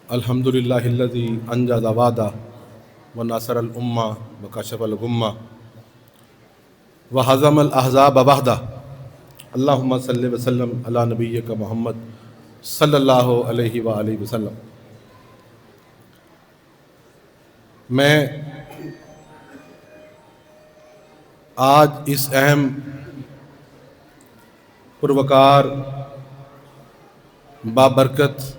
الحمدللہ الذی انجز وعدہ ونصر الامہ وکشف الغمہ وہزم الاحزاب وحدہ اللہم صلی وسلم علی نبیک محمد صلی اللہ علیہ وآلہ وسلم۔ میں آج اس اہم پروقار بابرکت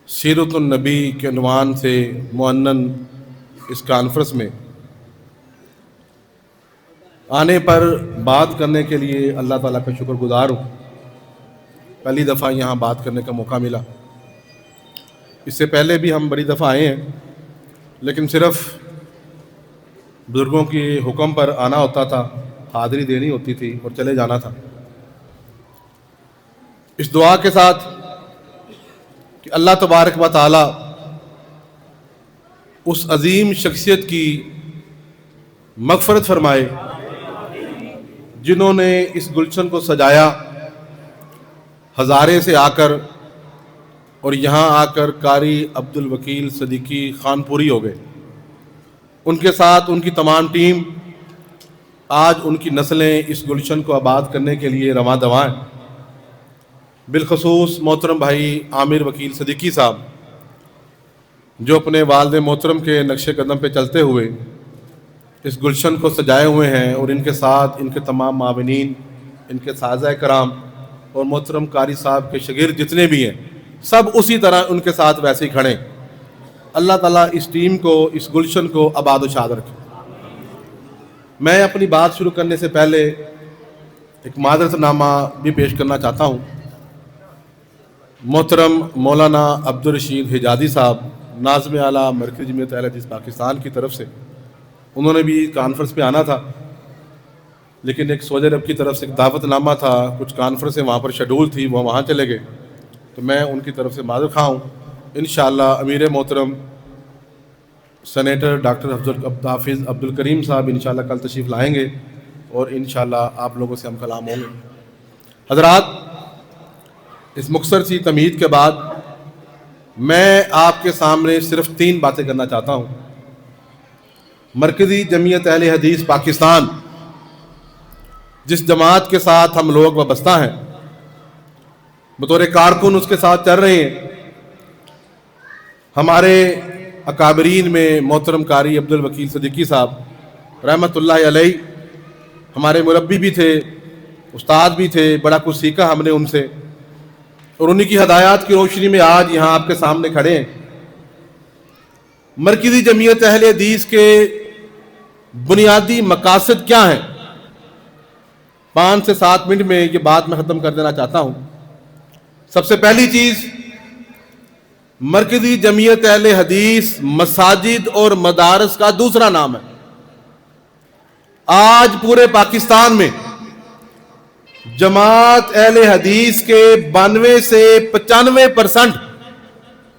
سیرت النبی کے عنوان سے معنن اس کانفرنس میں آنے پر بات کرنے کے لیے اللہ تعالیٰ کا شکر گزار ہوں۔ پہلی دفعہ یہاں بات کرنے کا موقع ملا۔ اس سے پہلے بھی ہم بڑی دفعہ آئے ہیں، لیکن صرف بزرگوں کے حکم پر آنا ہوتا تھا، حاضری دینی ہوتی تھی اور چلے جانا تھا۔ اس دعا کے ساتھ کہ اللہ تبارک و تعالی اس عظیم شخصیت کی مغفرت فرمائے جنہوں نے اس گلشن کو سجایا، ہزارے سے آ کر اور یہاں آ کر قاری عبدالوکیل صدیقی خان پوری ہو گئے۔ ان کے ساتھ ان کی تمام ٹیم، آج ان کی نسلیں اس گلشن کو آباد کرنے کے لیے رواں دواں ہیں۔ بالخصوص محترم بھائی عامر وکیل صدیقی صاحب، جو اپنے والد محترم کے نقش قدم پہ چلتے ہوئے اس گلشن کو سجائے ہوئے ہیں، اور ان کے ساتھ ان کے تمام معاونین، ان کے اساتذہ کرام اور محترم قاری صاحب کے شاگرد جتنے بھی ہیں، سب اسی طرح ان کے ساتھ ویسے ہی کھڑے ہیں۔ اللہ تعالیٰ اس ٹیم کو، اس گلشن کو آباد و شاد رکھے۔ میں اپنی بات شروع کرنے سے پہلے ایک معذرت نامہ بھی پیش کرنا چاہتا ہوں۔ محترم مولانا عبدالرشید حجازی صاحب، ناظم اعلیٰ مرکزی جمعیت اہل حدیث پاکستان کی طرف سے، انہوں نے بھی کانفرنس پہ آنا تھا، لیکن ایک سعودی عرب کی طرف سے ایک دعوت نامہ تھا، کچھ کانفرنسیں وہاں پر شیڈول تھی، وہ وہاں چلے گئے، تو میں ان کی طرف سے معذرت خواہ ہوں۔ انشاءاللہ امیر محترم سینیٹر ڈاکٹر حافظ عبدالکریم صاحب انشاءاللہ کل تشریف لائیں گے، اور انشاءاللہ آپ لوگوں سے ہم کلام ہوں گے۔ حضرات، اس مختصر سی تمہید کے بعد میں آپ کے سامنے صرف 3 باتیں کرنا چاہتا ہوں۔ مرکزی جمعیت اہل حدیث پاکستان، جس جماعت کے ساتھ ہم لوگ وابستہ ہیں، بطور کارکن اس کے ساتھ چل رہے ہیں۔ ہمارے اکابرین میں محترم قاری عبدالوکیل صدیقی صاحب رحمۃ اللہ علیہ ہمارے مربی بھی تھے، استاد بھی تھے، بڑا کچھ سیکھا ہم نے ان سے، اور انہی کی ہدایات کی روشنی میں آج یہاں آپ کے سامنے کھڑے ہیں۔ مرکزی جمعیت اہل حدیث کے بنیادی مقاصد کیا ہیں؟ 5 سے 7 منٹ میں یہ بات میں ختم کر دینا چاہتا ہوں۔ سب سے پہلی چیز، مرکزی جمعیت اہل حدیث مساجد اور مدارس کا دوسرا نام ہے۔ آج پورے پاکستان میں جماعت اہل حدیث کے 92 سے 95%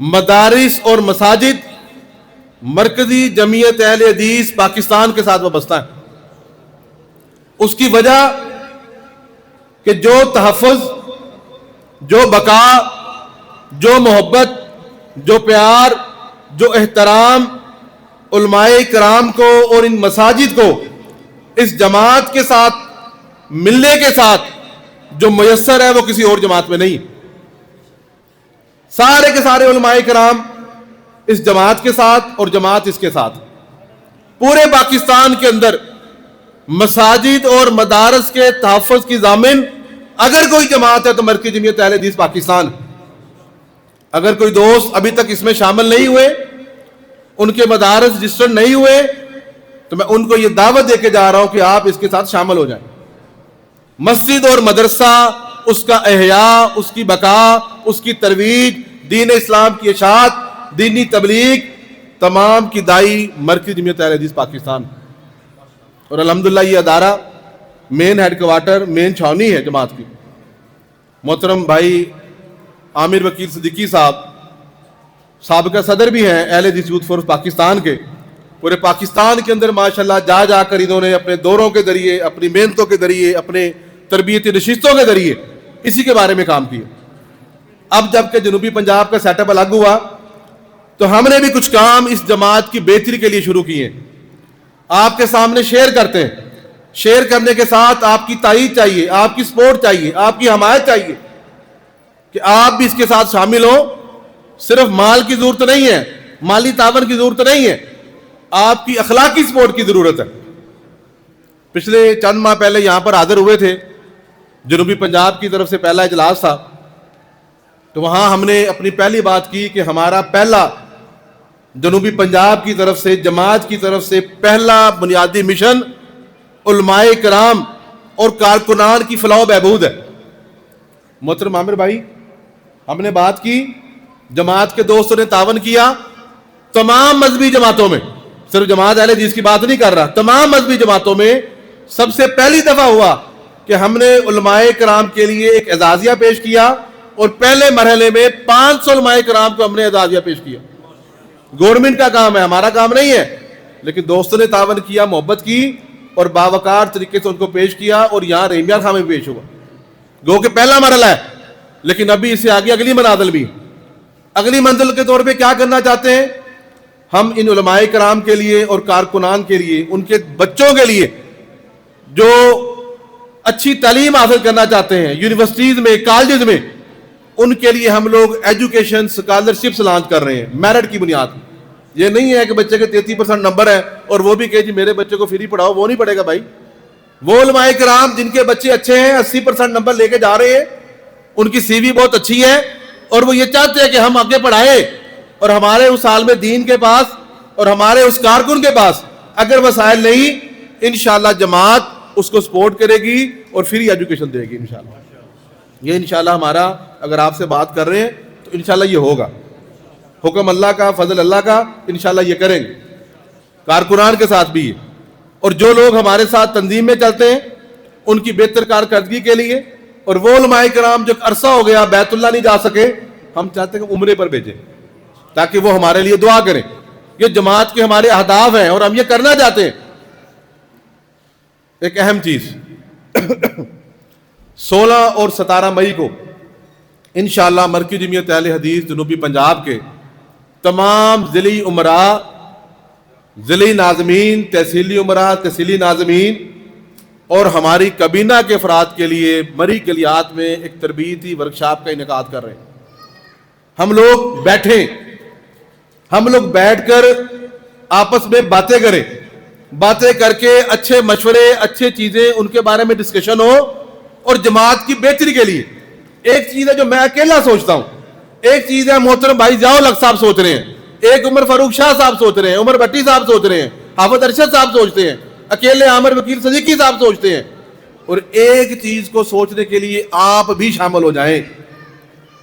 مدارس اور مساجد مرکزی جمعیت اہل حدیث پاکستان کے ساتھ وابستہ ہیں۔ اس کی وجہ کہ جو تحفظ، جو بقا، جو محبت، جو پیار، جو احترام علماء کرام کو اور ان مساجد کو اس جماعت کے ساتھ ملنے کے ساتھ جو میسر ہے، وہ کسی اور جماعت میں نہیں۔ سارے کے سارے علماء کرام اس جماعت کے ساتھ اور جماعت اس کے ساتھ۔ پورے پاکستان کے اندر مساجد اور مدارس کے تحفظ کی ضامن اگر کوئی جماعت ہے تو مرکزی جمعیت اہل حدیث پاکستان۔ اگر کوئی دوست ابھی تک اس میں شامل نہیں ہوئے، ان کے مدارس رجسٹرڈ نہیں ہوئے، تو میں ان کو یہ دعوت دے کے جا رہا ہوں کہ آپ اس کے ساتھ شامل ہو جائیں۔ مسجد اور مدرسہ، اس کا احیاء، اس کی بقا، اس کی ترویج، دین اسلام کی اشاعت، دینی تبلیغ، تمام کی دائی مرکزی جمعیت اہل حدیث پاکستان۔ اور الحمدللہ یہ ادارہ مین ہیڈ کوارٹر، مین چھاونی ہے جماعت کی۔ محترم بھائی عامر وکیل صدیقی صاحب سابقہ صدر بھی ہیں اہل حدیث یوتھ فورس پاکستان کے۔ پورے پاکستان کے اندر ماشاءاللہ جا جا کر انہوں نے اپنے دوروں کے ذریعے، اپنی محنتوں کے ذریعے، اپنے تربیتی نشستوں کے ذریعے اسی کے بارے میں کام کیا۔ اب جب کہ جنوبی پنجاب کا سیٹ اپ الگ ہوا تو ہم نے بھی کچھ کام اس جماعت کی بہتری کے لیے شروع کیے، آپ کے سامنے شیئر کرتے ہیں۔ شیئر کرنے کے ساتھ آپ کی تائید چاہیے، آپ کی سپورٹ چاہیے، آپ کی حمایت چاہیے کہ آپ بھی اس کے ساتھ شامل ہوں۔ صرف مال کی ضرورت نہیں ہے، مالی تعاون کی ضرورت نہیں ہے، آپ کی اخلاقی سپورٹ کی ضرورت ہے۔ پچھلے چند ماہ پہلے یہاں پر حاضر ہوئے تھے، جنوبی پنجاب کی طرف سے پہلا اجلاس تھا، تو وہاں ہم نے اپنی پہلی بات کی کہ ہمارا پہلا جنوبی پنجاب کی طرف سے، جماعت کی طرف سے پہلا بنیادی مشن علماء کرام اور کارکنان کی فلاح و بہبود ہے۔ محترم عامر بھائی، ہم نے بات کی، جماعت کے دوستوں نے تعاون کیا، تمام مذہبی جماعتوں میں، صرف جماعت اہل حدیث کی بات نہیں کر رہا، تمام مذہبی جماعتوں میں سب سے پہلی دفعہ ہوا کہ ہم نے علماء کرام کے لیے ایک اعزازیہ پیش کیا، اور پہلے مرحلے میں 500 علماء کرام کو ہم نے اعزازیہ پیش کیا۔ گورنمنٹ کا کام ہے، ہمارا کام نہیں ہے، لیکن دوستوں نے تعاون کیا، محبت کی اور باوقار طریقے سے ان کو پیش کیا، اور یہاں رحیمیہ خان میں پیش ہوا۔ گو کہ پہلا مرحلہ ہے، لیکن ابھی اس سے آگے اگلی منازل بھی۔ اگلی منزل کے طور پہ کیا کرنا چاہتے ہیں ہم؟ ان علماء کرام کے لیے اور کارکنان کے لیے، ان کے بچوں کے لیے جو اچھی تعلیم حاصل کرنا چاہتے ہیں یونیورسٹیز میں، کالجز میں، ان کے لیے ہم لوگ ایجوکیشن اسکالرشپس لانچ کر رہے ہیں میرٹ کی بنیاد پر۔ یہ نہیں ہے کہ بچے کے 33% نمبر ہے اور وہ بھی کہ جی میرے بچے کو فری پڑھاؤ، وہ نہیں پڑھے گا بھائی۔ وہ علماء کرام جن کے بچے اچھے ہیں، 80% نمبر لے کے جا رہے ہیں، ان کی سی وی بہت اچھی ہے، اور وہ یہ چاہتے ہیں کہ ہم آگے پڑھائیں، اور ہمارے اس عالم دین کے پاس اور ہمارے اس کارکن کے پاس اگر وسائل نہیں، انشاءاللہ جماعت اس کو سپورٹ کرے گی اور فری ایجوکیشن دے گی انشاءاللہ۔ یہ انشاءاللہ ہمارا، اگر آپ سے بات کر رہے ہیں تو انشاءاللہ یہ ہوگا، حکم اللہ کا، فضل اللہ کا، انشاءاللہ یہ کریں گے، کارکنان کے ساتھ بھی ہے۔ اور جو لوگ ہمارے ساتھ تنظیم میں چلتے ہیں ان کی بہتر کارکردگی کے لیے، اور وہ علماء کرام جو عرصہ ہو گیا بیت اللہ نہیں جا سکے، ہم چاہتے ہیں کہ عمرے پر بھیجیں تاکہ وہ ہمارے لیے دعا کریں۔ یہ جماعت کے ہمارے اہداف ہیں اور ہم یہ کرنا چاہتے ہیں۔ ایک اہم چیز 16 اور 17 مئی کو انشاءاللہ مرکزی جمعیت اہل حدیث جنوبی پنجاب کے تمام ضلعی امراء، ضلعی ناظمین، تحصیلی امراء، تحصیلی ناظمین اور ہماری کابینہ کے افراد کے لیے مری کلیات میں ایک تربیتی ورکشاپ کا انعقاد کر رہے ہیں۔ ہم لوگ بیٹھیں، ہم لوگ بیٹھ کر آپس میں باتیں کریں، باتیں کر کے اچھے مشورے، اچھے چیزیں ان کے بارے میں ڈسکشن ہو، اور جماعت کی بہتری کے لیے۔ ایک چیز ہے جو میں اکیلا سوچتا ہوں، ایک چیز ہے محترم بھائی ضیاء الحق صاحب سوچ رہے ہیں، ایک عمر فاروق شاہ صاحب سوچ رہے ہیں، عمر بھٹی صاحب سوچ رہے ہیں، حافظ ارشد صاحب سوچتے ہیں، اکیلے عامر وکیل صدیقی صاحب سوچتے ہیں، اور ایک چیز کو سوچنے کے لیے آپ بھی شامل ہو جائیں۔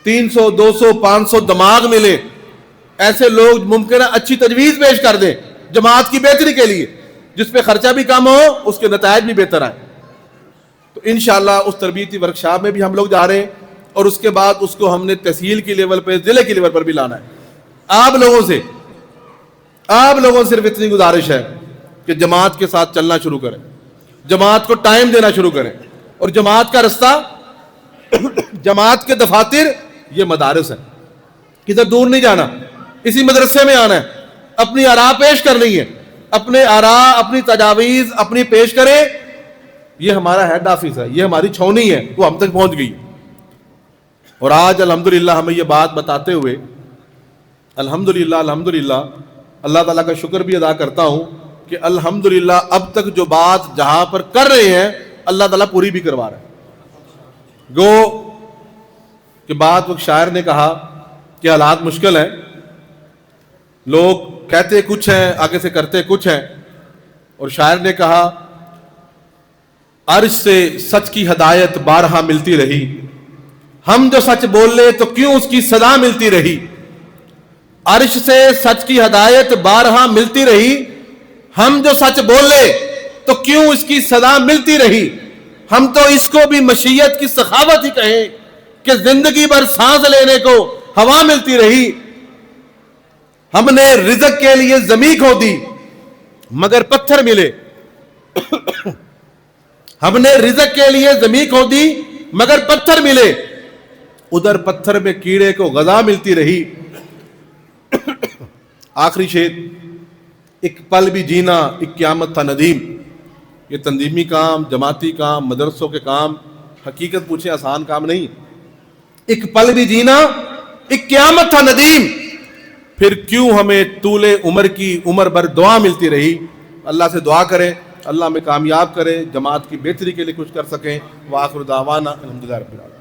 300 200 500 دماغ ملے، ایسے لوگ ممکن ہے اچھی تجویز پیش کر دیں جماعت کی بہتری کے لیے، جس پہ خرچہ بھی کم ہو، اس کے نتائج بھی بہتر آئیں۔ تو انشاءاللہ اس تربیتی ورکشاپ میں بھی ہم لوگ جا رہے ہیں، اور اس کے بعد اس کو ہم نے تحصیل کی لیول پہ، ضلع کی لیول پر بھی لانا ہے۔ آپ لوگوں سے صرف اتنی گزارش ہے کہ جماعت کے ساتھ چلنا شروع کریں، جماعت کو ٹائم دینا شروع کریں، اور جماعت کا رستہ، جماعت کے دفاتر یہ مدارس ہیں، کدھر دور نہیں جانا، اسی مدرسے میں آنا ہے، اپنی آراء پیش کرنی ہے، اپنے آراء، اپنی تجاویز اپنی پیش کریں۔ یہ ہمارا ہیڈ آفس ہے، یہ ہماری چھونی ہے، وہ ہم تک پہنچ گئی۔ اور آج الحمدللہ ہمیں یہ بات بتاتے ہوئے الحمدللہ اللہ تعالیٰ کا شکر بھی ادا کرتا ہوں کہ الحمدللہ اب تک جو بات جہاں پر کر رہے ہیں اللہ تعالیٰ پوری بھی کروا رہا ہے۔ گو کہ بات وقت شاعر نے کہا کہ حالات مشکل ہیں، لوگ کہتے کچھ ہیں آگے سے کرتے کچھ ہیں، اور شاعر نے کہا عرش سے سچ کی ہدایت بارہا ملتی رہی، ہم جو سچ بول لے تو کیوں اس کی صدا ملتی رہی۔ عرش سے سچ کی ہدایت بارہا ملتی رہی، ہم جو سچ بول لے تو کیوں اس کی صدا ملتی رہی۔ ہم تو اس کو بھی مشیت کی سخاوت ہی کہیں کہ زندگی بھر سانس لینے کو ہوا ملتی رہی۔ ہم نے رزق کے لیے زمین کھو دی مگر پتھر ملے، ہم نے رزق کے لیے زمین کھو دی مگر پتھر ملے، ادھر پتھر میں کیڑے کو غذا ملتی رہی۔ آخری شعر، ایک پل بھی جینا ایک قیامت تھا ندیم۔ یہ تنظیمی کام، جماعتی کام، مدرسوں کے کام، حقیقت پوچھیں آسان کام نہیں۔ ایک پل بھی جینا ایک قیامت تھا ندیم، پھر کیوں ہمیں طول عمر کی عمر بھر دعا ملتی رہی۔ اللہ سے دعا کریں اللہ ہمیں کامیاب کرے، جماعت کی بہتری کے لیے کچھ کر سکیں۔ وآخر دعوانا الحمدللہ رب العالمین۔